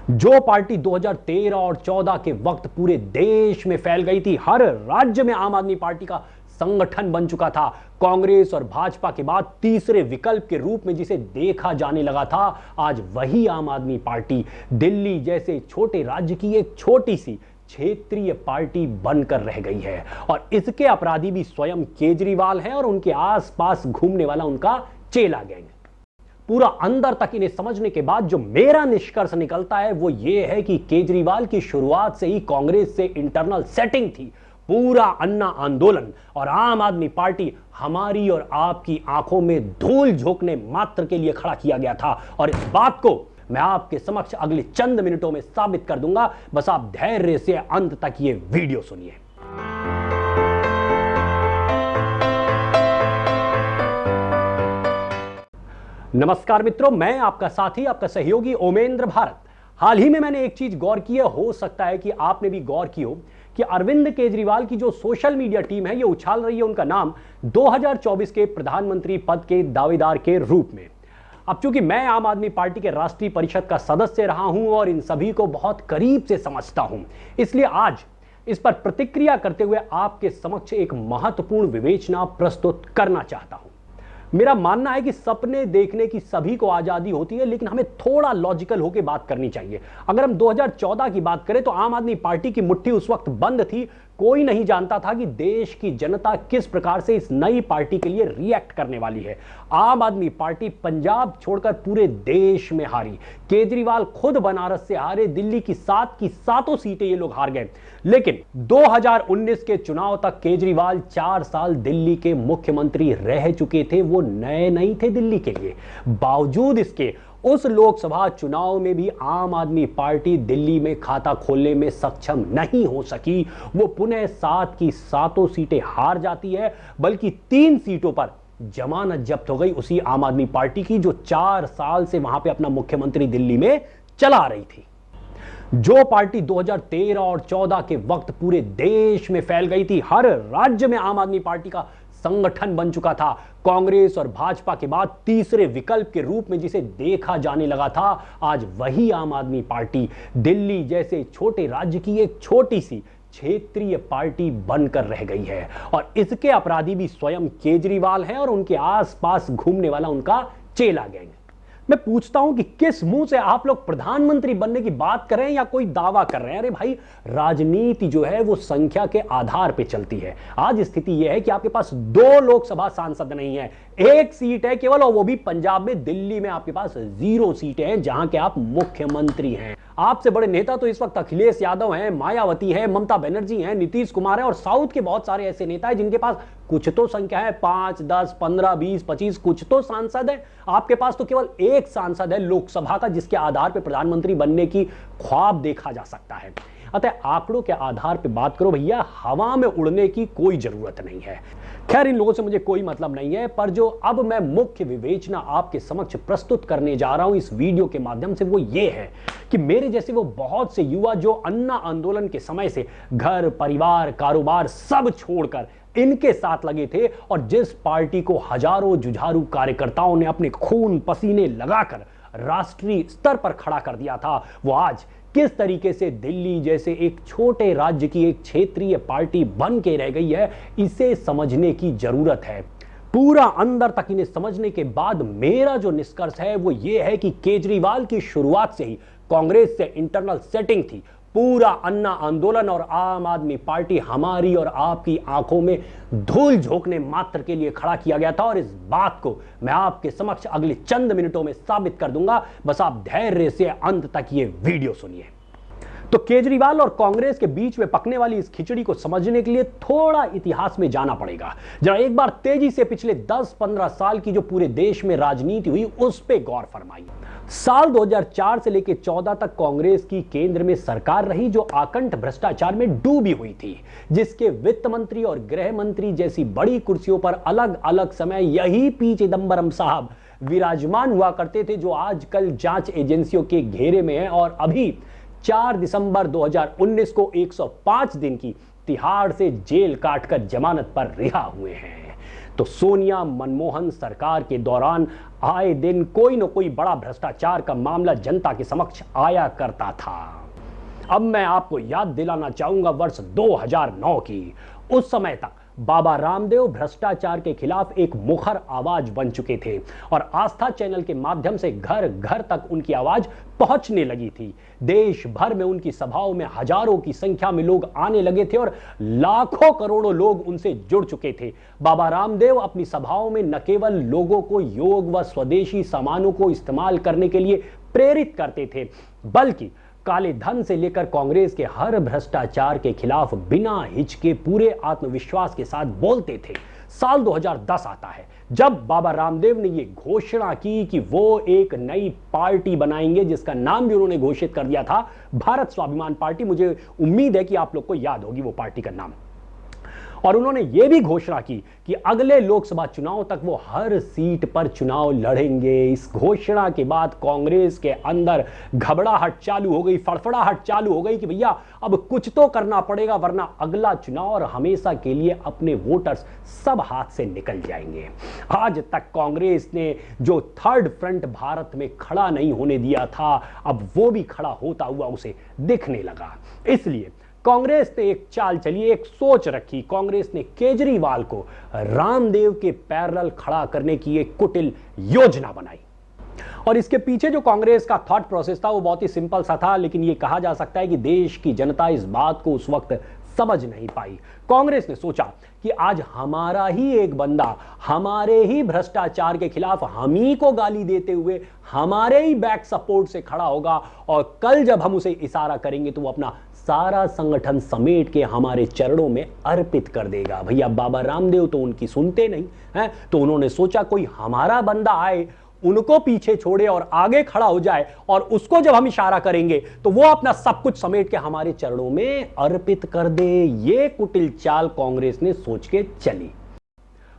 जो पार्टी 2013 और 14 के वक्त पूरे देश में फैल गई थी, हर राज्य में आम आदमी पार्टी का संगठन बन चुका था, कांग्रेस और भाजपा के बाद तीसरे विकल्प के रूप में जिसे देखा जाने लगा था, आज वही आम आदमी पार्टी दिल्ली जैसे छोटे राज्य की एक छोटी सी क्षेत्रीय पार्टी बनकर रह गई है। और इसके अपराधी भी स्वयं केजरीवाल हैं और उनके आसपास घूमने वाला उनका चेला गैंग। पूरा अंदर तक इन्हें समझने के बाद जो मेरा निष्कर्ष निकलता है वो ये है कि केजरीवाल की शुरुआत से ही कांग्रेस से इंटरनल सेटिंग थी। पूरा अन्ना आंदोलन और आम आदमी पार्टी हमारी और आपकी आंखों में धूल झोंकने मात्र के लिए खड़ा किया गया था, और इस बात को मैं आपके समक्ष अगले चंद मिनटों में साबित कर दूंगा। बस आप धैर्य से अंत तक ये वीडियो सुनिए। नमस्कार मित्रों, मैं आपका साथी, आपका सहयोगी ओमेंद्र भारत। हाल ही में मैंने एक चीज गौर की है, हो सकता है कि आपने भी गौर की हो, कि अरविंद केजरीवाल की जो सोशल मीडिया टीम है ये उछाल रही है उनका नाम 2024 के प्रधानमंत्री पद के दावेदार के रूप में। अब चूंकि मैं आम आदमी पार्टी के राष्ट्रीय परिषद का सदस्य रहा हूं और इन सभी को बहुत करीब से समझता हूं, इसलिए आज इस पर प्रतिक्रिया करते हुए आपके समक्ष एक महत्वपूर्ण विवेचना प्रस्तुत करना चाहता हूं। मेरा मानना है कि सपने देखने की सभी को आजादी होती है, लेकिन हमें थोड़ा लॉजिकल होकर बात करनी चाहिए। अगर हम 2014 की बात करें तो आम आदमी पार्टी की मुट्ठी उस वक्त बंद थी। कोई नहीं जानता था कि देश की जनता किस प्रकार से इस नई पार्टी के लिए रिएक्ट करने वाली है। आम आदमी पार्टी पंजाब छोड़कर पूरे देश में हारी, केजरीवाल खुद बनारस से हारे, दिल्ली की सातों सीटें ये लोग हार गए। लेकिन 2019 के चुनाव तक केजरीवाल 4 साल दिल्ली के मुख्यमंत्री रह चुके थे। वो नए नहीं थे दिल्ली के लिए। बावजूद इसके उस लोकसभा चुनाव में भी आम आदमी पार्टी दिल्ली में खाता खोलने में सक्षम नहीं हो सकी। वो पुनः 7 की सातों सीटें हार जाती है, बल्कि 3 सीटों पर जमानत जब्त हो गई उसी आम आदमी पार्टी की, जो 4 साल से वहां पे अपना मुख्यमंत्री दिल्ली में चला रही थी। जो पार्टी 2013 और 14 के वक्त पूरे देश में फैल गई थी, हर राज्य में आम आदमी पार्टी का संगठन बन चुका था, कांग्रेस और भाजपा के बाद तीसरे विकल्प के रूप में जिसे देखा जाने लगा था, आज वही आम आदमी पार्टी दिल्ली जैसे छोटे राज्य की एक छोटी सी क्षेत्रीय पार्टी बनकर रह गई है। और इसके अपराधी भी स्वयं केजरीवाल हैं और उनके आसपास घूमने वाला उनका चेला गैंग। मैं पूछता हूं कि किस मुंह से आप लोग प्रधानमंत्री बनने की बात कर रहे हैं या कोई दावा कर रहे हैं? अरे भाई, राजनीति जो है वो संख्या के आधार पे चलती है। आज स्थिति यह है कि आपके पास 2 लोकसभा सांसद नहीं है, 1 सीट है केवल, और वो भी पंजाब में। दिल्ली में आपके पास 0 सीटें हैं जहां के आप मुख्यमंत्री हैं। आपसे बड़े नेता तो इस वक्त अखिलेश यादव हैं, मायावती है, ममता बनर्जी हैं, नीतीश कुमार है, और साउथ के बहुत सारे ऐसे नेता हैं जिनके पास कुछ तो संख्या है, 5, 10, 15, 20, 25 कुछ तो सांसद है। आपके पास तो केवल 1 सांसद है लोकसभा का, जिसके आधार पर प्रधानमंत्री बनने की ख्वाब देखा जा सकता है। अतः आंकड़ों के आधार पर बात करो भैया, हवा में उड़ने की कोई जरूरत नहीं है। खैर, इन लोगों से मुझे कोई मतलब नहीं है, पर जो अब मैं मुख्य विवेचना आपके समक्ष प्रस्तुत करने जा रहा हूं इस वीडियो के माध्यम से, वो ये है कि मेरे जैसे वो बहुत से युवा जो अन्ना आंदोलन के समय से घर, परिवार, कारोबार सब छोड़कर इनके साथ लगे थे, और जिस पार्टी को हजारों जुझारू कार्यकर्ताओं ने अपने खून पसीने लगाकर राष्ट्रीय स्तर पर खड़ा कर दिया था, वो आज किस तरीके से दिल्ली जैसे एक छोटे राज्य की एक क्षेत्रीय पार्टी बन के रह गई है, इसे समझने की जरूरत है। पूरा अंदर तक इन्हें समझने के बाद मेरा जो निष्कर्ष है वो ये है कि केजरीवाल की शुरुआत से ही कांग्रेस से इंटरनल सेटिंग थी। पूरा अन्ना आंदोलन और आम आदमी पार्टी हमारी और आपकी आंखों में धूल झोंकने मात्र के लिए खड़ा किया गया था, और इस बात को मैं आपके समक्ष अगले चंद मिनटों में साबित कर दूंगा। बस आप धैर्य से अंत तक ये वीडियो सुनिए। तो केजरीवाल और कांग्रेस के बीच में पकने वाली इस खिचड़ी को समझने के लिए थोड़ा इतिहास में जाना पड़ेगा। जरा एक बार तेजी से पिछले 10-15 साल की जो पूरे देश में राजनीति हुई उस पे गौर फरमाइए। साल 2004 से लेकर 14 तक कांग्रेस की केंद्र में सरकार रही, जो आकंठ भ्रष्टाचार में डूबी हुई थी, जिसके वित्त मंत्री और गृह मंत्री जैसी बड़ी कुर्सियों पर अलग अलग समय यही पी चिदंबरम साहब विराजमान हुआ करते थे, जो आजकल जांच एजेंसियों के घेरे में है और अभी 4 दिसंबर 2019 को 105 दिन की तिहाड़ से जेल काटकर जमानत पर रिहा हुए हैं। तो सोनिया मनमोहन सरकार के दौरान आए दिन कोई न कोई बड़ा भ्रष्टाचार का मामला जनता के समक्ष आया करता था। अब मैं आपको याद दिलाना चाहूंगा वर्ष 2009 की। उस समय तक बाबा रामदेव भ्रष्टाचार के खिलाफ एक मुखर आवाज बन चुके थे और आस्था चैनल के माध्यम से घर घर तक उनकी आवाज पहुंचने लगी थी। देश भर में उनकी सभाओं में हजारों की संख्या में लोग आने लगे थे और लाखों करोड़ों लोग उनसे जुड़ चुके थे। बाबा रामदेव अपनी सभाओं में न केवल लोगों को योग व स्वदेशी सामानों को इस्तेमाल करने के लिए प्रेरित करते थे, बल्कि काले धन से लेकर कांग्रेस के हर भ्रष्टाचार के खिलाफ बिना हिचके पूरे आत्मविश्वास के साथ बोलते थे। साल 2010 आता है जब बाबा रामदेव ने यह घोषणा की कि वो एक नई पार्टी बनाएंगे, जिसका नाम भी उन्होंने घोषित कर दिया था भारत स्वाभिमान पार्टी। मुझे उम्मीद है कि आप लोग को याद होगी वो पार्टी का नाम। और उन्होंने यह भी घोषणा की कि अगले लोकसभा चुनाव तक वो हर सीट पर चुनाव लड़ेंगे। इस घोषणा के बाद कांग्रेस के अंदर घबराहट चालू हो गई, फड़फड़ाहट चालू हो गई कि भैया अब कुछ तो करना पड़ेगा, वरना अगला चुनाव और हमेशा के लिए अपने वोटर्स सब हाथ से निकल जाएंगे। आज तक कांग्रेस ने जो थर्ड फ्रंट भारत में खड़ा नहीं होने दिया था, अब वो भी खड़ा होता हुआ उसे दिखने लगा। इसलिए कांग्रेस ने एक चाल चली, एक सोच रखी। कांग्रेस ने केजरीवाल को रामदेव के पैरेलल खड़ा करने की एक कुटिल योजना बनाई। और इसके पीछे जो कांग्रेस का थॉट प्रोसेस था वो बहुत ही सिंपल सा था, लेकिन ये कहा जा सकता है कि देश की जनता इस बात को उस वक्त समझ नहीं पाई। कांग्रेस ने सोचा कि आज हमारा ही एक बंदा हमारे ही भ्रष्टाचार के खिलाफ हम ही को गाली देते हुए हमारे ही बैक सपोर्ट से खड़ा होगा और कल जब हम उसे इशारा करेंगे तो वो अपना सारा संगठन समेट के हमारे चरणों में अर्पित कर देगा। भैया बाबा रामदेव तो उनकी सुनते नहीं हैं, तो उन्होंने सोचा कोई हमारा बंदा आए, उनको पीछे छोड़े और आगे खड़ा हो जाए और उसको जब हम इशारा करेंगे तो वो अपना सब कुछ समेट के हमारे चरणों में अर्पित कर दे। ये कुटिल चाल कांग्रेस ने सोच के चली।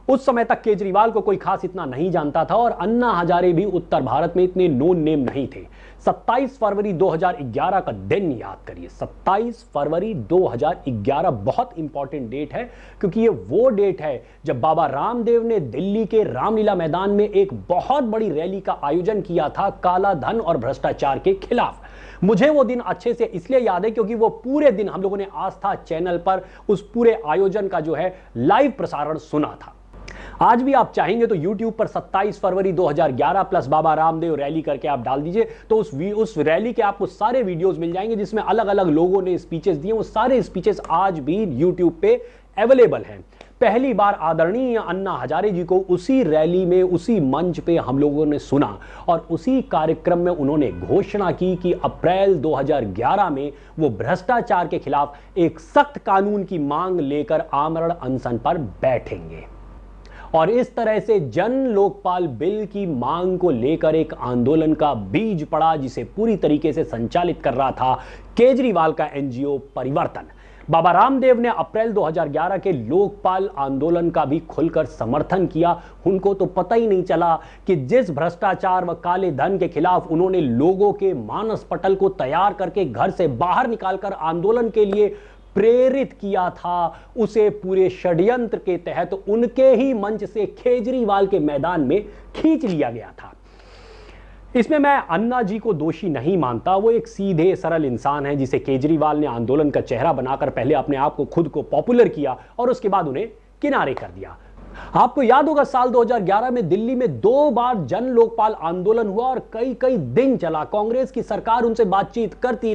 उस समय तक केजरीवाल को कोई खास इतना नहीं जानता था और अन्ना हजारे भी उत्तर भारत में इतने नोन नेम नहीं थे। 27 फरवरी 2011 का दिन याद करिए। 27 फरवरी 2011 बहुत इंपॉर्टेंट डेट है, क्योंकि ये वो डेट है जब बाबा रामदेव ने दिल्ली के रामलीला मैदान में एक बहुत बड़ी रैली का आयोजन किया था काला धन और भ्रष्टाचार के खिलाफ। मुझे वो दिन अच्छे से इसलिए याद है क्योंकि वो पूरे दिन हम लोगों ने आस्था चैनल पर उस पूरे आयोजन का जो है लाइव प्रसारण सुना था। आज भी आप चाहेंगे तो YouTube पर 27 फरवरी 2011 प्लस बाबा रामदेव रैली करके आप डाल दीजिए तो उस रैली के आपको सारे वीडियोस मिल जाएंगे जिसमें अलग अलग लोगों ने स्पीचेस दिए। वो सारे स्पीचेस आज भी YouTube पे अवेलेबल हैं। पहली बार आदरणीय अन्ना हजारे जी को उसी रैली में, उसी मंच पे हम लोगों ने सुना और उसी कार्यक्रम में उन्होंने घोषणा की कि अप्रैल 2011 में वो भ्रष्टाचार के खिलाफ एक सख्त कानून की मांग लेकर आमरण अनशन पर बैठेंगे। और इस तरह से जन लोकपाल बिल की मांग को लेकर एक आंदोलन का बीज पड़ा, जिसे पूरी तरीके से संचालित कर रहा था केजरीवाल का एनजीओ परिवर्तन। बाबा रामदेव ने अप्रैल 2011 के लोकपाल आंदोलन का भी खुलकर समर्थन किया। उनको तो पता ही नहीं चला कि जिस भ्रष्टाचार व काले धन के खिलाफ उन्होंने लोगों के मानस पटल को तैयार करके घर से बाहर निकालकर आंदोलन के लिए प्रेरित किया था, उसे पूरे षड्यंत्र के तहत उनके ही मंच से केजरीवाल के मैदान में खींच लिया गया था। इसमें मैं अन्ना जी को दोषी नहीं मानता। वो एक सीधे सरल इंसान है जिसे केजरीवाल ने आंदोलन का चेहरा बनाकर पहले अपने आप को खुद को पॉपुलर किया और उसके बाद उन्हें किनारे कर दिया। आपको याद होगा साल 2011 में दिल्ली में 2 बार जन लोकपाल आंदोलन हुआ और कई कई दिन चला। कांग्रेस की सरकार उनसे बातचीत करती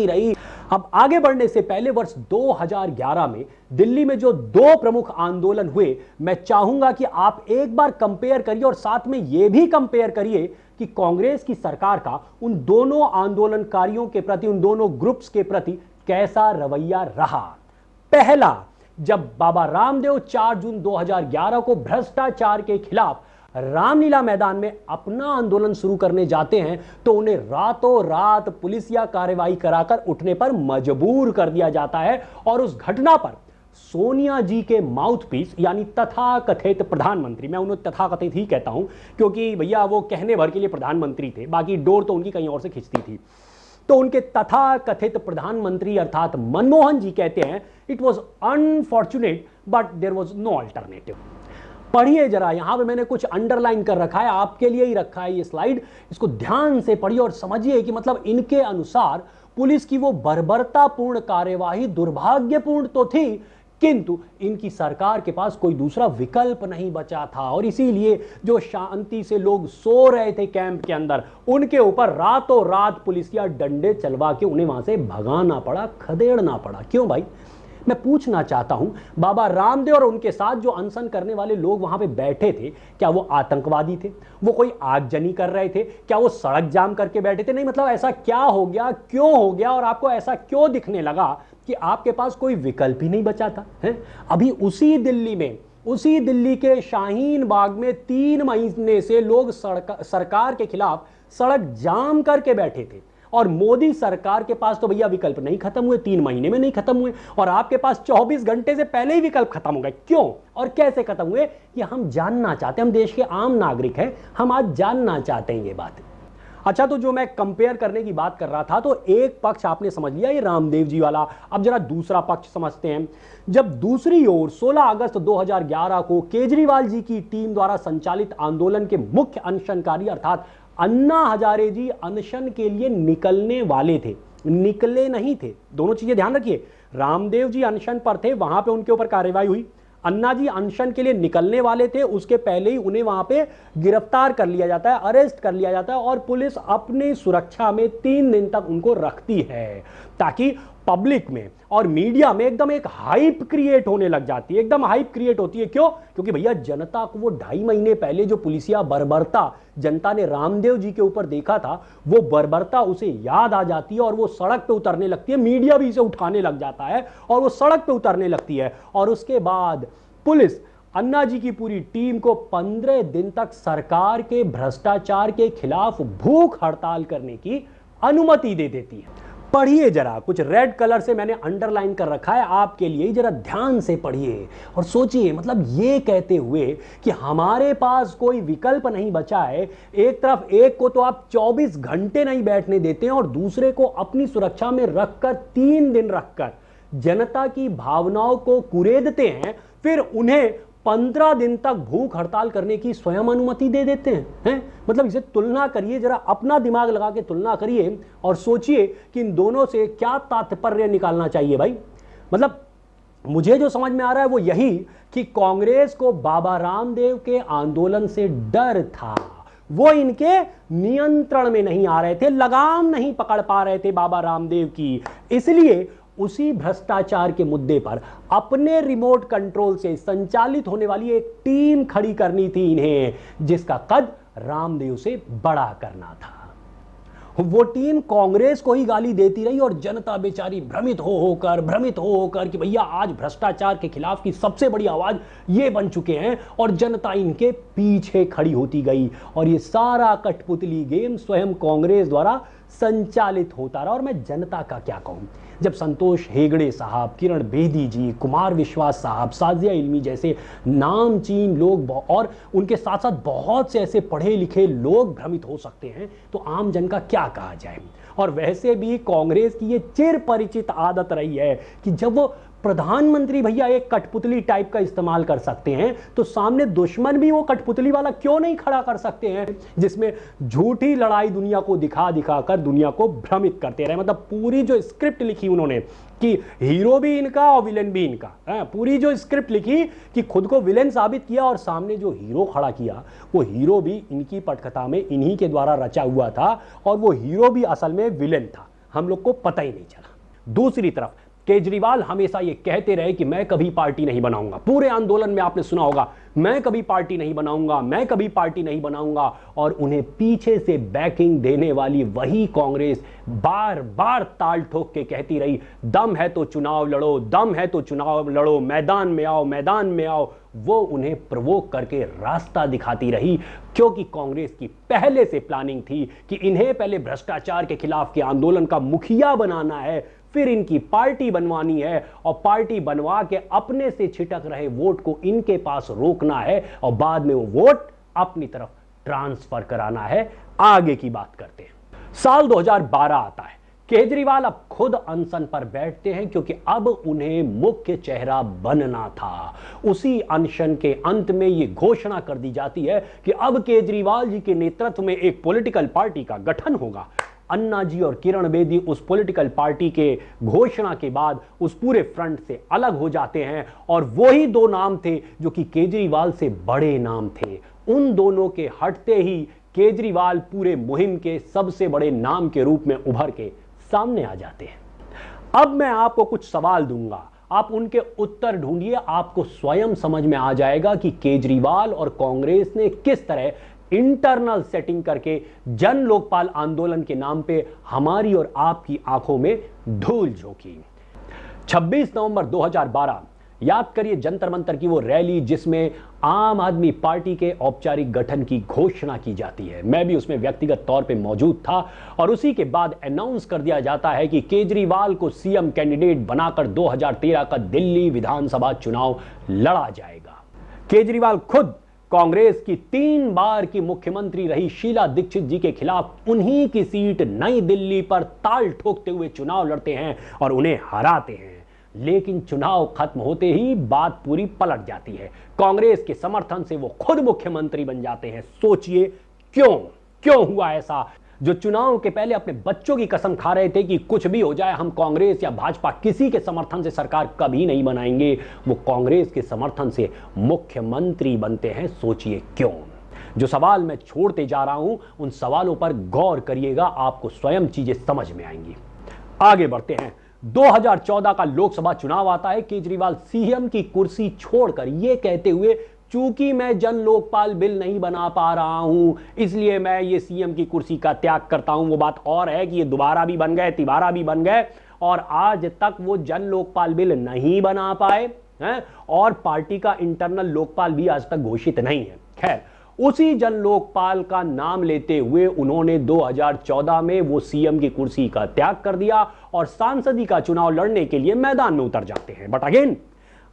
रही। अब आगे बढ़ने से पहले वर्ष 2011 में दिल्ली में जो 2 प्रमुख आंदोलन हुए, मैं चाहूंगा कि आप एक बार कंपेयर करिए और साथ में यह भी कंपेयर करिए कि कांग्रेस की सरकार का उन दोनों आंदोलनकारियों के प्रति, उन दोनों ग्रुप्स के प्रति कैसा रवैया रहा। पहला, जब बाबा रामदेव 4 जून 2011 को भ्रष्टाचार के खिलाफ रामलीला मैदान में अपना आंदोलन शुरू करने जाते हैं तो उन्हें रातों रात पुलिसिया कार्रवाई कराकर उठने पर मजबूर कर दिया जाता है और उस घटना पर सोनिया जी के माउथपीस यानी तथाकथित प्रधानमंत्री, मैं उन्हें तथाकथित ही कहता हूं क्योंकि भैया वो कहने भर के लिए प्रधानमंत्री थे, बाकी डोर तो उनकी कहीं और से खिंचती थी। तो उनके तथाकथित प्रधानमंत्री अर्थात मनमोहन जी कहते हैं, it was unfortunate but there was no alternative. पढ़िए जरा, यहां पे मैंने कुछ अंडरलाइन कर रखा है, आपके लिए ही रखा है ये स्लाइड, इसको ध्यान से पढ़िए और समझिए कि मतलब इनके अनुसार पुलिस की वो बर्बरतापूर्ण कार्यवाही दुर्भाग्यपूर्ण तो थी, किंतु इनकी सरकार के पास कोई दूसरा विकल्प नहीं बचा था और इसीलिए जो शांति से लोग सो रहे थे कैंप के अंदर, उनके ऊपर रातों रात पुलिसिया डंडे चलवा के उन्हें वहां से भगाना पड़ा, खदेड़ना पड़ा। क्यों भाई? मैं पूछना चाहता हूं, बाबा रामदेव और उनके साथ जो अनशन करने वाले लोग वहां पे बैठे थे, क्या वो आतंकवादी थे? वो कोई आगजनी कर रहे थे? क्या वो सड़क जाम करके बैठे थे? नहीं, मतलब ऐसा क्या हो गया, क्यों हो गया और आपको ऐसा क्यों दिखने लगा कि आपके पास कोई विकल्प ही नहीं बचा था? है अभी उसी दिल्ली में, उसी दिल्ली के शाहीन बाग में 3 महीने से लोग सरकार के खिलाफ सड़क जाम करके बैठे थे और मोदी सरकार के पास तो भैया विकल्प नहीं खत्म हुए, 3 महीने में नहीं खत्म हुए, और आपके पास 24 घंटे से पहले ही विकल्प खत्म हो गए। क्यों और कैसे खत्म हुए ये हम जानना चाहते हैं। हम देश के आम नागरिक हैं, हम आज जानना चाहते हैं ये बात। अच्छा, तो जो मैं कंपेयर करने की बात कर रहा था, तो एक पक्ष आपने समझ लिया ये रामदेव जी वाला, अब जरा दूसरा पक्ष समझते हैं। जब दूसरी ओर 16 अगस्त 2011 को केजरीवाल जी की टीम द्वारा संचालित आंदोलन के मुख्य अनशनकारी अर्थात अन्ना हजारे जी अनशन के लिए निकलने वाले थे, निकले नहीं थे, दोनों चीजें ध्यान रखिए। रामदेव जी अनशन पर थे, वहां पे उनके ऊपर कार्रवाई हुई। अन्ना जी अनशन के लिए निकलने वाले थे, उसके पहले ही उन्हें वहां पे गिरफ्तार कर लिया जाता है, अरेस्ट कर लिया जाता है और पुलिस अपनी सुरक्षा में 3 दिन तक उनको रखती है ताकि पब्लिक में और मीडिया में एकदम एक हाइप क्रिएट होने लग जाती है, एकदम हाइप क्रिएट होती है। क्यों? क्योंकि भैया जनता को वो 2.5 महीने पहले जो पुलिसिया बर्बरता जनता ने रामदेव जी के ऊपर देखा था, वो बर्बरता उसे याद आ जाती है और वो सड़क पे उतरने लगती है, मीडिया भी इसे उठाने लग जाता है और वो सड़क पे उतरने लगती है। और उसके बाद पुलिस अन्ना जी की पूरी टीम को 15 दिन तक सरकार के भ्रष्टाचार के खिलाफ भूख हड़ताल करने की अनुमति दे देती है। पढ़िए जरा, कुछ रेड कलर से मैंने अंडरलाइन कर रखा है आपके लिए, जरा ध्यान से पढ़िए और सोचिए। मतलब ये कहते हुए कि हमारे पास कोई विकल्प नहीं बचा है, एक तरफ एक को तो आप 24 घंटे नहीं बैठने देते हैं और दूसरे को अपनी सुरक्षा में रखकर 3 दिन रखकर जनता की भावनाओं को कुरेदते हैं, फिर उन्हें 15 दिन तक भूख हड़ताल करने की स्वयं अनुमति दे देते हैं। मतलब इसे तुलना करिए जरा, अपना दिमाग लगा के तुलना करिए और सोचिए कि इन दोनों से क्या तात्पर्य निकालना चाहिए भाई। मतलब मुझे जो समझ में आ रहा है वो यही कि कांग्रेस को बाबा रामदेव के आंदोलन से डर था, वो इनके नियंत्रण में नहीं आ रहे थे, लगाम नहीं पकड़ पा रहे थे बाबा रामदेव की, इसलिए उसी भ्रष्टाचार के मुद्दे पर अपने रिमोट कंट्रोल से संचालित होने वाली एक टीम खड़ी करनी थी इन्हें, जिसका कद रामदेव से बड़ा करना था। वो टीम कांग्रेस को ही गाली देती रही और जनता बेचारी भ्रमित होकर कि भैया आज भ्रष्टाचार के खिलाफ की सबसे बड़ी आवाज ये बन चुके हैं और जनता इनके पीछे खड़ी होती गई और ये सारा कठपुतली गेम स्वयं कांग्रेस द्वारा संचालित होता रहा। और मैं जनता का क्या कहूं, जब संतोष हेगड़े साहब, किरण बेदी जी, कुमार विश्वास साहब, साजिया इल्मी जैसे नामचीन लोग और उनके साथ साथ बहुत से ऐसे पढ़े लिखे लोग भ्रमित हो सकते हैं, तो आम जन का क्या कहा जाए। और वैसे भी कांग्रेस की ये चिर परिचित आदत रही है कि जब वो प्रधानमंत्री भैया एक कठपुतली टाइप का इस्तेमाल कर सकते हैं, तो सामने दुश्मन भी वो कठपुतली वाला क्यों नहीं खड़ा कर सकते हैं, जिसमें झूठी लड़ाई दुनिया को दिखा दिखा कर दुनिया को भ्रमित करते रहे। मतलब पूरी जो स्क्रिप्ट लिखी उन्होंने कि हीरो भी इनका और विलेन भी इनका, पूरी जो स्क्रिप्ट लिखी कि खुद को विलेन साबित किया और सामने जो हीरो खड़ा किया, वो हीरो भी इनकी पटकथा में इन्हीं के द्वारा रचा हुआ था और वो हीरो भी असल में विलेन था, हम लोग को पता ही नहीं चला। दूसरी तरफ केजरीवाल हमेशा ये कहते रहे कि मैं कभी पार्टी नहीं बनाऊंगा। पूरे आंदोलन में आपने सुना होगा, मैं कभी पार्टी नहीं बनाऊंगा, मैं कभी पार्टी नहीं बनाऊंगा, और उन्हें पीछे से बैकिंग देने वाली वही कांग्रेस बार बार ताल ठोक के कहती रही, दम है तो चुनाव लड़ो, दम है तो चुनाव लड़ो, मैदान में आओ, मैदान में आओ। वो उन्हें प्रवोक करके रास्ता दिखाती रही, क्योंकि कांग्रेस की पहले से प्लानिंग थी कि इन्हें पहले भ्रष्टाचार के खिलाफ के आंदोलन का मुखिया बनाना है, फिर इनकी पार्टी बनवानी है और पार्टी बनवा के अपने से छिटक रहे वोट को इनके पास रोकना है और बाद में वो वोट अपनी तरफ ट्रांसफर कराना है। आगे की बात करते हैं। साल 2012 आता है, केजरीवाल अब खुद अनशन पर बैठते हैं क्योंकि अब उन्हें मुख्य चेहरा बनना था। उसी अनशन के अंत में यह घोषणा कर दी जाती है कि अब केजरीवाल जी के नेतृत्व में एक पॉलिटिकल पार्टी का गठन होगा। अन्ना जी और किरण बेदी उस पॉलिटिकल पार्टी के घोषणा के बाद उस पूरे फ्रंट से अलग हो जाते हैं और वही दो नाम थे जो कि केजरीवाल से बड़े नाम थे। उन दोनों के हटते ही केजरीवाल पूरे मुहिम के सबसे बड़े नाम के रूप में उभर के सामने आ जाते हैं। अब मैं आपको कुछ सवाल दूंगा, आप उनके उत्तर ढूंढिए। आपको स्वयं समझ में आ जाएगा कि केजरीवाल और कांग्रेस ने किस तरह इंटरनल सेटिंग करके जन लोकपाल आंदोलन के नाम पे हमारी और आपकी आंखों में धूल झोंकी। 26 नवंबर 2012, याद करिए जंतर मंतर की वो रैली जिसमें आम आदमी पार्टी के औपचारिक गठन की घोषणा की जाती है। मैं भी उसमें व्यक्तिगत तौर पे मौजूद था और उसी के बाद अनाउंस कर दिया जाता है कि केजरीवाल को सीएम कैंडिडेट बनाकर 2013 का दिल्ली विधानसभा चुनाव लड़ा जाएगा। केजरीवाल खुद कांग्रेस की 3 बार की मुख्यमंत्री रही शीला दीक्षित जी के खिलाफ उन्हीं की सीट नई दिल्ली पर ताल ठोकते हुए चुनाव लड़ते हैं और उन्हें हराते हैं। लेकिन चुनाव खत्म होते ही बात पूरी पलट जाती है। कांग्रेस के समर्थन से वो खुद मुख्यमंत्री बन जाते हैं। सोचिए क्यों हुआ ऐसा? जो चुनाव के पहले अपने बच्चों की कसम खा रहे थे कि कुछ भी हो जाए हम कांग्रेस या भाजपा किसी के समर्थन से सरकार कभी नहीं बनाएंगे, वो कांग्रेस के समर्थन से मुख्यमंत्री बनते हैं। सोचिए क्यों? जो सवाल मैं छोड़ते जा रहा हूं उन सवालों पर गौर करिएगा, आपको स्वयं चीजें समझ में आएंगी। आगे बढ़ते हैं। 2014 का लोकसभा चुनाव आता है। केजरीवाल सीएम की कुर्सी छोड़कर यह कहते हुए, चूंकि मैं जन लोकपाल बिल नहीं बना पा रहा हूं इसलिए मैं ये सीएम की कुर्सी का त्याग करता हूं। वो बात और है कि ये दोबारा भी बन गए, तिबारा भी बन गए और आज तक वो जन लोकपाल बिल नहीं बना पाए हैं और पार्टी का इंटरनल लोकपाल भी आज तक घोषित नहीं है। खैर, उसी जन लोकपाल का नाम लेते हुए उन्होंने 2014 में वो सीएम की कुर्सी का त्याग कर दिया और सांसदी का चुनाव लड़ने के लिए मैदान में उतर जाते हैं। बट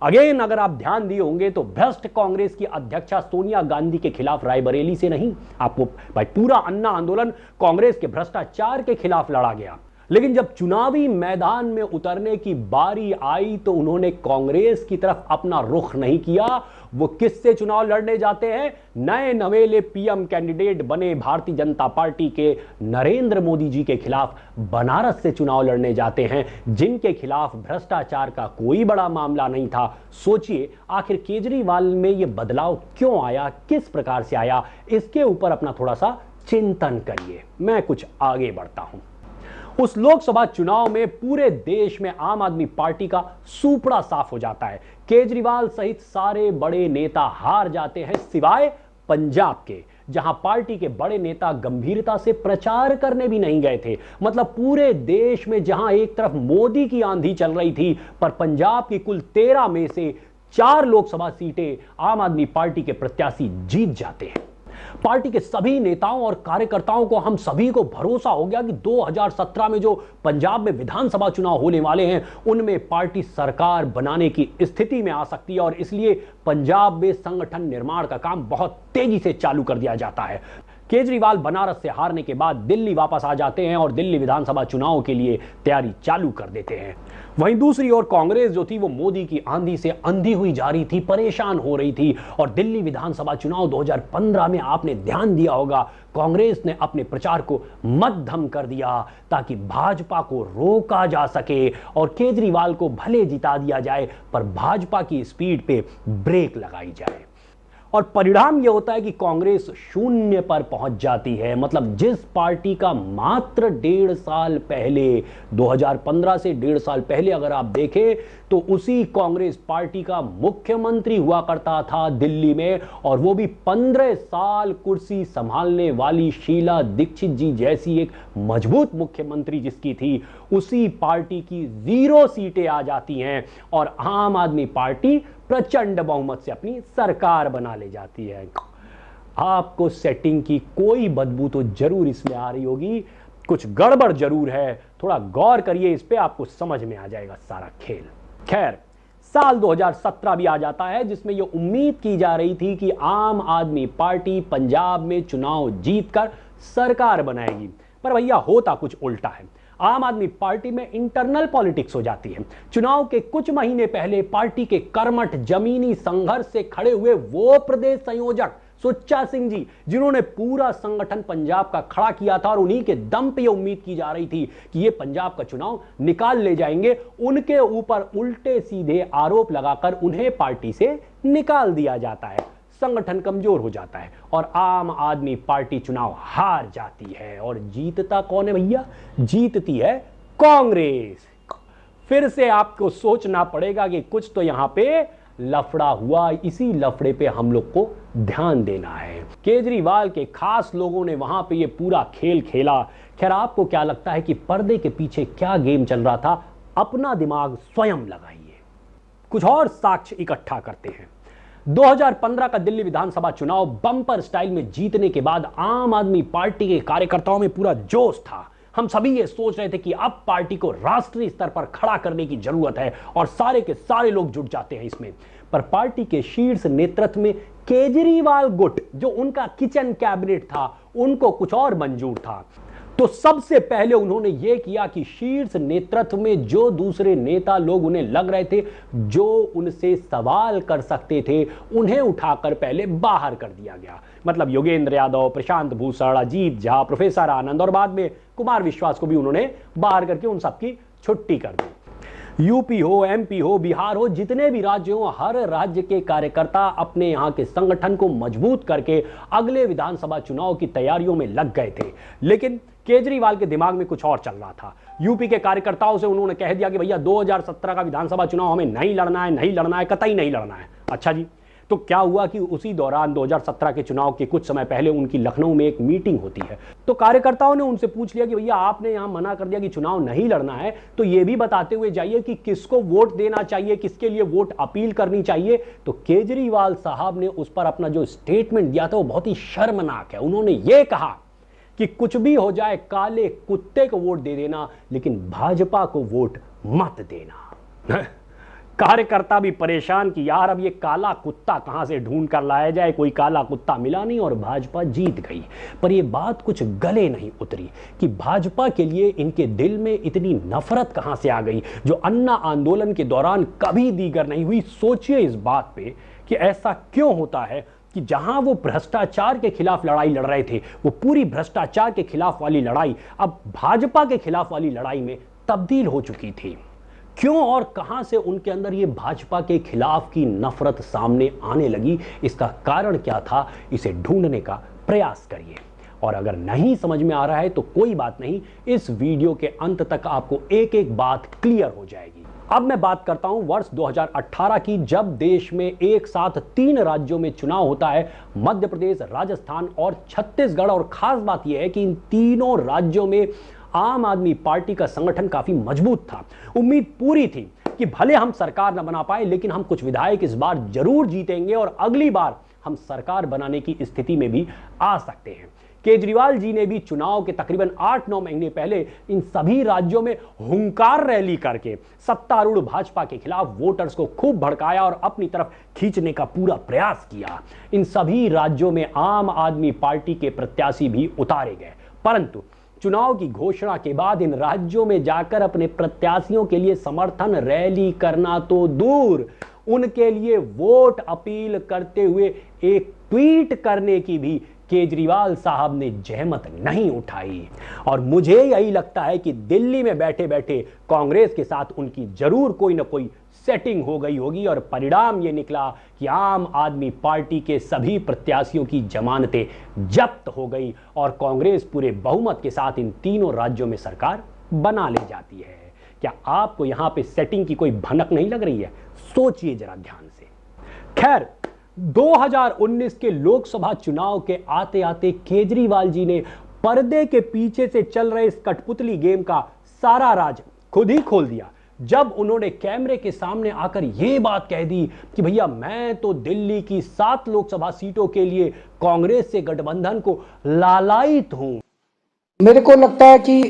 अगेन अगर आप ध्यान दिए होंगे तो भ्रष्ट कांग्रेस की अध्यक्षा सोनिया गांधी के खिलाफ रायबरेली से नहीं, आपको भाई पूरा अन्ना आंदोलन कांग्रेस के भ्रष्टाचार के खिलाफ लड़ा गया। लेकिन जब चुनावी मैदान में उतरने की बारी आई तो उन्होंने कांग्रेस की तरफ अपना रुख नहीं किया। वो किससे चुनाव लड़ने जाते हैं? नए नवेले पीएम कैंडिडेट बने भारतीय जनता पार्टी के नरेंद्र मोदी जी के खिलाफ बनारस से चुनाव लड़ने जाते हैं, जिनके खिलाफ भ्रष्टाचार का कोई बड़ा मामला नहीं था। सोचिए आखिर केजरीवाल में यह बदलाव क्यों आया, किस प्रकार से आया, इसके ऊपर अपना थोड़ा सा चिंतन करिए। मैं कुछ आगे बढ़ता हूं। उस लोकसभा चुनाव में पूरे देश में आम आदमी पार्टी का सूपड़ा साफ हो जाता है। केजरीवाल सहित सारे बड़े नेता हार जाते हैं सिवाय पंजाब के, जहां पार्टी के बड़े नेता गंभीरता से प्रचार करने भी नहीं गए थे। मतलब पूरे देश में जहां एक तरफ मोदी की आंधी चल रही थी, पर पंजाब की कुल 13 में से 4 लोकसभा सीटें आम आदमी पार्टी के प्रत्याशी जीत जाते हैं। पार्टी के सभी नेताओं और कार्यकर्ताओं को, हम सभी को भरोसा हो गया कि 2017 में जो पंजाब में विधानसभा चुनाव होने वाले हैं उनमें पार्टी सरकार बनाने की स्थिति में आ सकती है और इसलिए पंजाब में संगठन निर्माण का काम बहुत तेजी से चालू कर दिया जाता है। केजरीवाल बनारस से हारने के बाद दिल्ली वापस आ जाते हैं और दिल्ली विधानसभा चुनाव के लिए तैयारी चालू कर देते हैं। वहीं दूसरी ओर कांग्रेस जो थी वो मोदी की आंधी से अंधी हुई जा रही थी, परेशान हो रही थी और दिल्ली विधानसभा चुनाव 2015 में आपने ध्यान दिया होगा कांग्रेस ने अपने प्रचार को मध्यम कर दिया ताकि भाजपा को रोका जा सके और केजरीवाल को भले जिता दिया जाए पर भाजपा की स्पीड पे ब्रेक लगाई जाए। और परिणाम यह होता है कि कांग्रेस शून्य पर पहुंच जाती है। मतलब जिस पार्टी का मात्र 1.5 साल पहले, 2015 से 1.5 साल पहले अगर आप देखें तो उसी कांग्रेस पार्टी का मुख्यमंत्री हुआ करता था दिल्ली में, और वो भी 15 साल कुर्सी संभालने वाली शीला दीक्षित जी जैसी एक मजबूत मुख्यमंत्री जिसकी थी, उसी पार्टी की 0 सीटें आ जाती हैं और आम आदमी पार्टी प्रचंड बहुमत से अपनी सरकार बना ले जाती है। आपको सेटिंग की कोई बदबू तो जरूर इसमें आ रही होगी, कुछ गड़बड़ जरूर है। थोड़ा गौर करिए इस पे, आपको समझ में आ जाएगा सारा खेल। खैर, साल 2017 भी आ जाता है जिसमें यह उम्मीद की जा रही थी कि आम आदमी पार्टी पंजाब में चुनाव जीतकर सरकार बनाएगी, पर भैया होता कुछ उल्टा है। आम आदमी पार्टी में इंटरनल पॉलिटिक्स हो जाती है। चुनाव के कुछ महीने पहले पार्टी के कर्मठ जमीनी संघर्ष से खड़े हुए वो प्रदेश संयोजक सुच्चा सिंह जी, जिन्होंने पूरा संगठन पंजाब का खड़ा किया था और उन्हीं के दम पे उम्मीद की जा रही थी कि ये पंजाब का चुनाव निकाल ले जाएंगे, उनके ऊपर उल्टे सीधे आरोप लगाकर उन्हें पार्टी से निकाल दिया जाता है। संगठन कमजोर हो जाता है और आम आदमी पार्टी चुनाव हार जाती है। और जीतता कौन है भैया? जीतती है कांग्रेस। फिर से आपको सोचना पड़ेगा कि कुछ तो यहां पे लफड़ा हुआ, इसी लफड़े पे हम लोग को ध्यान देना है। केजरीवाल के खास लोगों ने वहां पे ये पूरा खेल खेला। खैर, आपको क्या लगता है कि पर्दे के पीछे क्या गेम चल रहा था? अपना दिमाग स्वयं लगाइए। कुछ और साक्ष्य इकट्ठा करते हैं। 2015 का दिल्ली विधानसभा चुनाव बम्पर स्टाइल में जीतने के बाद आम आदमी पार्टी के कार्यकर्ताओं में पूरा जोश था। हम सभी ये सोच रहे थे कि अब पार्टी को राष्ट्रीय स्तर पर खड़ा करने की जरूरत है और सारे के सारे लोग जुट जाते हैं इसमें। पर पार्टी के शीर्ष नेतृत्व में केजरीवाल गुट, जो उनका किचन कैबिनेट था, उनको कुछ और मंजूर था। तो सबसे पहले उन्होंने यह किया कि शीर्ष नेतृत्व में जो दूसरे नेता लोग उन्हें लग रहे थे, जो उनसे सवाल कर सकते थे, उन्हें उठाकर पहले बाहर कर दिया गया। मतलब योगेंद्र यादव, प्रशांत भूषण, अजीत झा, प्रोफेसर आनंद और बाद में कुमार विश्वास को भी उन्होंने बाहर करके उन सबकी छुट्टी कर दी। यूपी हो, एमपी हो, बिहार हो, जितने भी राज्य हो, हर राज्य के कार्यकर्ता अपने यहां के संगठन को मजबूत करके अगले विधानसभा चुनाव की तैयारियों में लग गए थे। लेकिन केजरीवाल के दिमाग में कुछ और चल रहा था। यूपी के कार्यकर्ताओं से उन्होंने कह दिया कि भैया 2017 का विधानसभा चुनाव हमें नहीं लड़ना है, नहीं लड़ना है, कतई नहीं लड़ना है। अच्छा जी, तो क्या हुआ कि उसी दौरान 2017 के चुनाव के कुछ समय पहले उनकी लखनऊ में एक मीटिंग होती है। तो कार्यकर्ताओं ने उनसे पूछ लिया कि भैया आपने यहां मना कर दिया कि चुनाव नहीं लड़ना है, तो यह भी बताते हुए जाइए कि किसको वोट देना चाहिए, किसके लिए वोट अपील करनी चाहिए। तो केजरीवाल साहब ने उस पर अपना जो स्टेटमेंट दिया था वो बहुत ही शर्मनाक है। उन्होंने ये कहा कि कुछ भी हो जाए, काले कुत्ते को वोट दे देना, लेकिन भाजपा को वोट मत देना। कार्यकर्ता भी परेशान कि यार अब ये काला कुत्ता कहां से ढूंढ कर लाया जाए। कोई काला कुत्ता मिला नहीं और भाजपा जीत गई। पर यह बात कुछ गले नहीं उतरी कि भाजपा के लिए इनके दिल में इतनी नफरत कहां से आ गई, जो अन्ना आंदोलन के दौरान कभी दीगर नहीं हुई। सोचिए इस बात पे कि ऐसा क्यों होता है कि जहां वो भ्रष्टाचार के खिलाफ लड़ाई लड़ रहे थे, वो पूरी भ्रष्टाचार के खिलाफ वाली लड़ाई अब भाजपा के खिलाफ वाली लड़ाई में तब्दील हो चुकी थी। क्यों और कहां से उनके अंदर ये भाजपा के खिलाफ की नफरत सामने आने लगी? इसका कारण क्या था? इसे ढूंढने का प्रयास करिए। और अगर नहीं समझ में आ रहा है तो कोई बात नहीं, इस वीडियो के अंत तक आपको एक एक बात क्लियर हो जाएगी। अब मैं बात करता हूं वर्ष 2018 की, जब देश में एक साथ 3 राज्यों में चुनाव होता है, मध्य प्रदेश, राजस्थान और छत्तीसगढ़। और खास बात यह है कि इन तीनों राज्यों में आम आदमी पार्टी का संगठन काफी मजबूत था। उम्मीद पूरी थी कि भले हम सरकार न बना पाए, लेकिन हम कुछ विधायक इस बार जरूर जीतेंगे और अगली बार हम सरकार बनाने की स्थिति में भी आ सकते हैं। केजरीवाल जी ने भी चुनाव के तकरीबन 8-9 महीने पहले इन सभी राज्यों में हुंकार रैली करके सत्तारूढ़ भाजपा के खिलाफ वोटर्स को खूब भड़काया और अपनी तरफ खींचने का पूरा प्रयास किया। इन सभी राज्यों में आम आदमी पार्टी के प्रत्याशी भी उतारे गए, परंतु चुनाव की घोषणा के बाद इन राज्यों में जाकर अपने प्रत्याशियों के लिए समर्थन रैली करना तो दूर, उनके लिए वोट अपील करते हुए एक ट्वीट करने की भी केजरीवाल साहब ने जहमत नहीं उठाई। और मुझे यही लगता है कि दिल्ली में बैठे बैठे कांग्रेस के साथ उनकी जरूर कोई ना कोई सेटिंग हो गई होगी और परिणाम यह निकला कि आम आदमी पार्टी के सभी प्रत्याशियों की जमानतें जब्त हो गई और कांग्रेस पूरे बहुमत के साथ इन तीनों राज्यों में सरकार बना ले जाती है। क्या आपको यहां पे सेटिंग की कोई भनक नहीं लग रही है? सोचिए जरा ध्यान से। खैर, 2019 के लोकसभा चुनाव के आते आते केजरीवाल जी ने पर्दे के पीछे से चल रहे इस कठपुतली गेम का सारा राज खुद ही खोल दिया, जब उन्होंने कैमरे के सामने आकर यह बात कह दी कि भैया मैं तो दिल्ली की 7 लोकसभा सीटों के लिए कांग्रेस से गठबंधन को लालायित हूं। मेरे को लगता है कि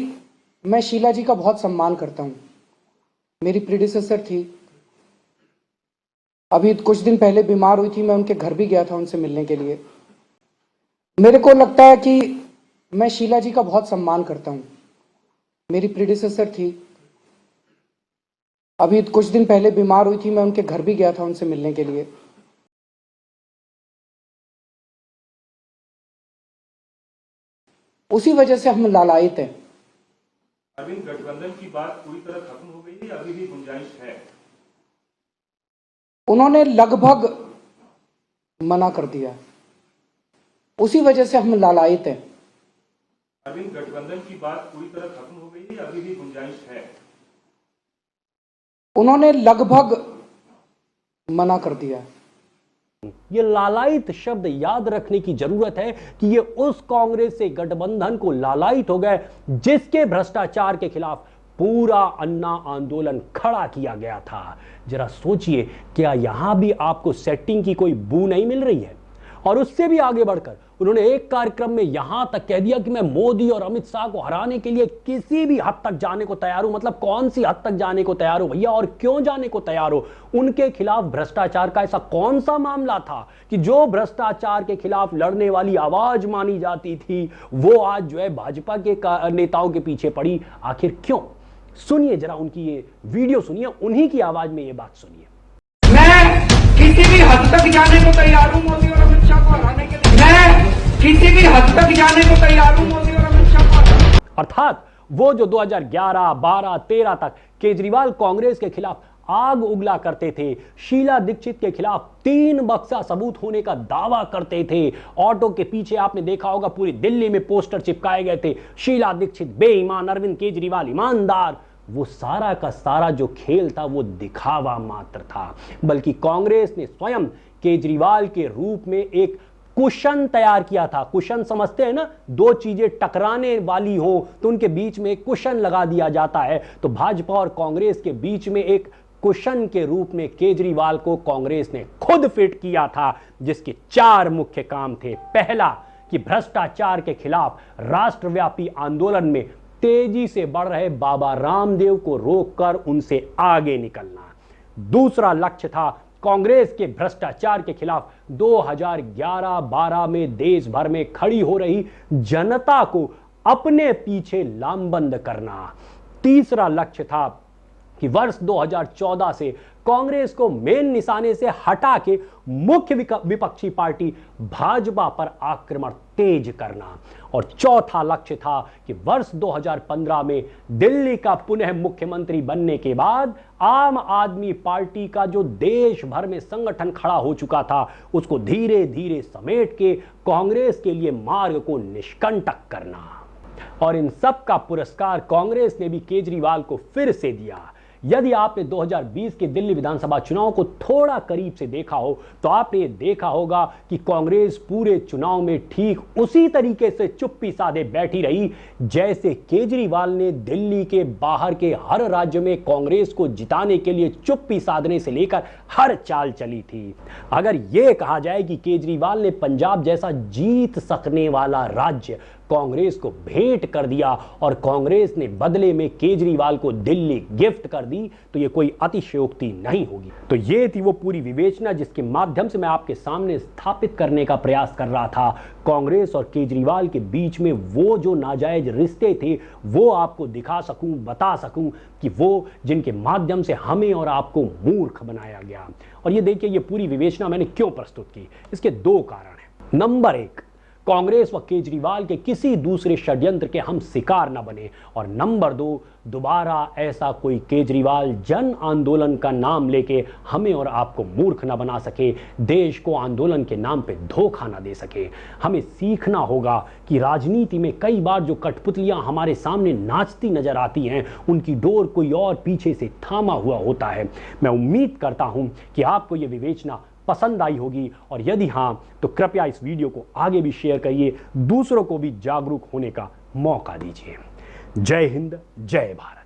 मैं शीला जी का बहुत सम्मान करता हूं। मेरी प्रीडिसेसर थी, अभी कुछ दिन पहले बीमार हुई थी, मैं उनके घर भी गया था उनसे मिलने के लिए। मेरे को लगता है कि मैं शीला जी का बहुत सम्मान करता हूं। मेरी प्रीडिसेसर थी, अभी कुछ दिन पहले बीमार हुई थी, मैं उनके घर भी गया था उनसे मिलने के लिए। उसी वजह से हम लालायित हैं। अरविंद, गठबंधन की बात पूरी तरह खत्म हो गई है या अभी भी गुंजाइश है? उन्होंने लगभग मना कर दिया, उसी वजह से हम लालायित हैं। अरविंद, गठबंधन की बात पूरी तरह खत्म हो गई है या अभी भी गुंजाइश है? उन्होंने लगभग मना कर दिया। ये लालायित शब्द याद रखने की जरूरत है कि ये उस कांग्रेस से गठबंधन को लालायित हो गए जिसके भ्रष्टाचार के खिलाफ पूरा अन्ना आंदोलन खड़ा किया गया था। जरा सोचिए, क्या यहां भी आपको सेटिंग की कोई बू नहीं मिल रही है? और उससे भी आगे बढ़कर उन्होंने एक कार्यक्रम में यहां तक कह दिया कि मैं मोदी और अमित शाह को हराने के लिए किसी भी हद तक जाने को तैयार हूं। मतलब कौन सी हद तक जाने को तैयार हो भैया, और क्यों जाने को तैयार हो? उनके खिलाफ भ्रष्टाचार का ऐसा कौन सा मामला था कि जो भ्रष्टाचार के खिलाफ लड़ने वाली आवाज मानी जाती थी वो आज जो है भाजपा के नेताओं के पीछे पड़ी? आखिर क्यों? सुनिए जरा, उनकी ये वीडियो सुनिए, उन्हीं की आवाज में ये बात सुनिए। मैं किसी भी हद तक जाने को तैयार हूं मोदी और अमित शाह को हराने के लिए। मैं किसी भी हद तक जाने को तैयार हूं मोदी और अमित शाह को हराने। अर्थात वो जो 2011, 12, 13 तक केजरीवाल कांग्रेस के खिलाफ आग उगला करते थे, शीला दीक्षित के खिलाफ 3 बक्सा सबूत होने का दावा करते थे, ऑटो के पीछे आपने देखा होगा पूरी दिल्ली में पोस्टर चिपकाए गए थे, शीला दीक्षित बेईमान, अरविंद केजरीवाल ईमानदार। वो सारा का सारा जो खेल था वो दिखावा मात्र था, बल्कि कांग्रेस ने स्वयं केजरीवाल के रूप में एक कुशन तैयार किया था। कुशन समझते हैं ना, दो चीजें टकराने वाली हो तो उनके बीच में एक कुशन लगा दिया जाता है। तो भाजपा और कांग्रेस के बीच में एक कुशन के रूप में केजरीवाल को कांग्रेस ने खुद फिट किया था, जिसके 4 मुख्य काम थे। पहला, कि भ्रष्टाचार के खिलाफ राष्ट्रव्यापी आंदोलन में तेजी से बढ़ रहे बाबा रामदेव को रोककर उनसे आगे निकलना। दूसरा लक्ष्य था कांग्रेस के भ्रष्टाचार के खिलाफ 2011-12 में देश भर में खड़ी हो रही जनता को अपने पीछे लामबंद करना। तीसरा लक्ष्य था कि वर्ष 2014 से कांग्रेस को मेन निशाने से हटा के मुख्य विपक्षी पार्टी भाजपा पर आक्रमण तेज करना। और चौथा लक्ष्य था कि वर्ष 2015 में दिल्ली का पुनः मुख्यमंत्री बनने के बाद आम आदमी पार्टी का जो देश भर में संगठन खड़ा हो चुका था उसको धीरे धीरे समेट के कांग्रेस के लिए मार्ग को निष्कंटक करना। और इन सब का पुरस्कार कांग्रेस ने भी केजरीवाल को फिर से दिया। यदि आपने 2020 के दिल्ली विधानसभा चुनाव को थोड़ा करीब से देखा हो तो आपने ये देखा होगा कि कांग्रेस पूरे चुनाव में ठीक उसी तरीके से चुप्पी साधे बैठी रही जैसे केजरीवाल ने दिल्ली के बाहर के हर राज्य में कांग्रेस को जिताने के लिए चुप्पी साधने से लेकर हर चाल चली थी। अगर यह कहा जाए कि केजरीवाल ने पंजाब जैसा जीत सकने वाला राज्य कांग्रेस को भेंट कर दिया और कांग्रेस ने बदले में केजरीवाल को दिल्ली गिफ्ट कर दी तो यह कोई अतिशयोक्ति नहीं होगी। तो यह थी वो पूरी विवेचना जिसके माध्यम से मैं आपके सामने स्थापित करने का प्रयास कर रहा था। कांग्रेस और केजरीवाल के बीच में वो जो नाजायज रिश्ते थे वो आपको दिखा सकूं, बता सकूं कि वो जिनके माध्यम से हमें और आपको मूर्ख बनाया गया। और ये देखिए, ये पूरी विवेचना मैंने क्यों प्रस्तुत की, इसके 2 कारण हैं। नंबर 1, कांग्रेस व केजरीवाल के किसी दूसरे षड्यंत्र के हम शिकार न बने। और नंबर 2, दोबारा ऐसा कोई केजरीवाल जन आंदोलन का नाम लेके हमें और आपको मूर्ख न बना सके, देश को आंदोलन के नाम पे धोखा न दे सके। हमें सीखना होगा कि राजनीति में कई बार जो कठपुतलियां हमारे सामने नाचती नजर आती हैं उनकी डोर कोई और पीछे से थामा हुआ होता है। मैं उम्मीद करता हूं कि आपको यह विवेचना पसंद आई होगी, और यदि हां तो कृपया इस वीडियो को आगे भी शेयर करिए, दूसरों को भी जागरूक होने का मौका दीजिए। जय हिंद, जय भारत।